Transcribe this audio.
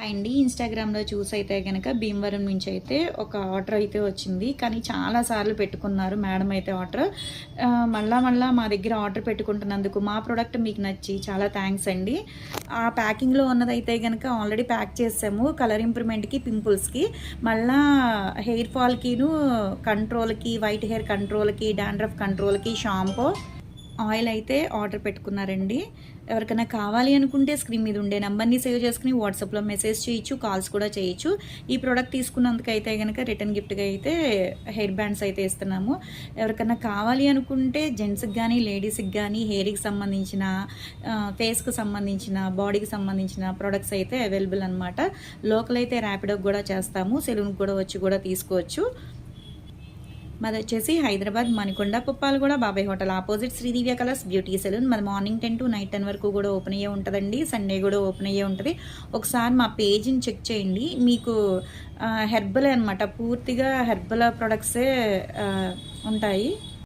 అండి ఇన్‌స్టాగ్రామ్‌లో చూసైతే గనక భీమవరం నుంచి అయితే ఒక ఆర్డర్ అయితే వచ్చింది. కానీ చాలా సార్లు పెట్టుకున్నారు మేడం అయితే ఆర్డర్. మళ్ళా మా దగ్గర ఆర్డర్ పెట్టుకుంటున్నందుకు మా ప్రొడక్ట్ మీకు నచ్చి చాలా థ్యాంక్స్ అండి. ఆ ప్యాకింగ్‌లో ఉన్నదైతే గనక ఆల్రెడీ ప్యాక్ చేసాము. కలర్ ఇంప్రూవ్‌మెంట్‌కి, పింపుల్స్‌కి, మళ్ళా హెయిర్ ఫాల్‌కిను కంట్రోల్‌కి, వైట్ హెయిర్ కంట్రోల్‌కి, డాండ్రఫ్ కంట్రోల్‌కి షాంపూ, ఆయిల్ అయితే ఆర్డర్ పెట్టుకున్నారండి. ఎవరికైనా కావాలి అనుకుంటే స్క్రీన్ మీద ఉండే నంబర్ని సేవ్ చేసుకుని వాట్సాప్లో మెసేజ్ చేయొచ్చు, కాల్స్ కూడా చేయొచ్చు. ఈ ప్రోడక్ట్ తీసుకున్నందుకైతే కనుక రిటర్న్ గిఫ్ట్గా అయితే హెయిర్ బ్యాండ్స్ అయితే ఇస్తున్నాము. ఎవరికైనా కావాలి అనుకుంటే జెంట్స్కి కానీ లేడీస్కి కానీ హెయిర్కి సంబంధించిన, ఫేస్కి సంబంధించిన, బాడీకి సంబంధించిన ప్రోడక్ట్స్ అయితే అవైలబుల్ అనమాట. లోకల్ అయితే ర్యాపిడోకి కూడా చేస్తాము, సెలూన్కి కూడా వచ్చి కూడా తీసుకోవచ్చు. మాది వచ్చేసి Hyderabad Manikonda Puppalaguda Babai hotel opposite Sridivya colours beauty salon. మాది మార్నింగ్ 10 to నైట్ 10 వరకు కూడా ఓపెన్ అయ్యే ఉంటుందండి. సండే కూడా ఓపెన్ అయ్యే ఉంటుంది. ఒకసారి మా పేజ్ని చెక్ చేయండి. మీకు హెర్బలే అనమాట, పూర్తిగా హెర్బల్ ప్రొడక్ట్సే ఉంటాయి.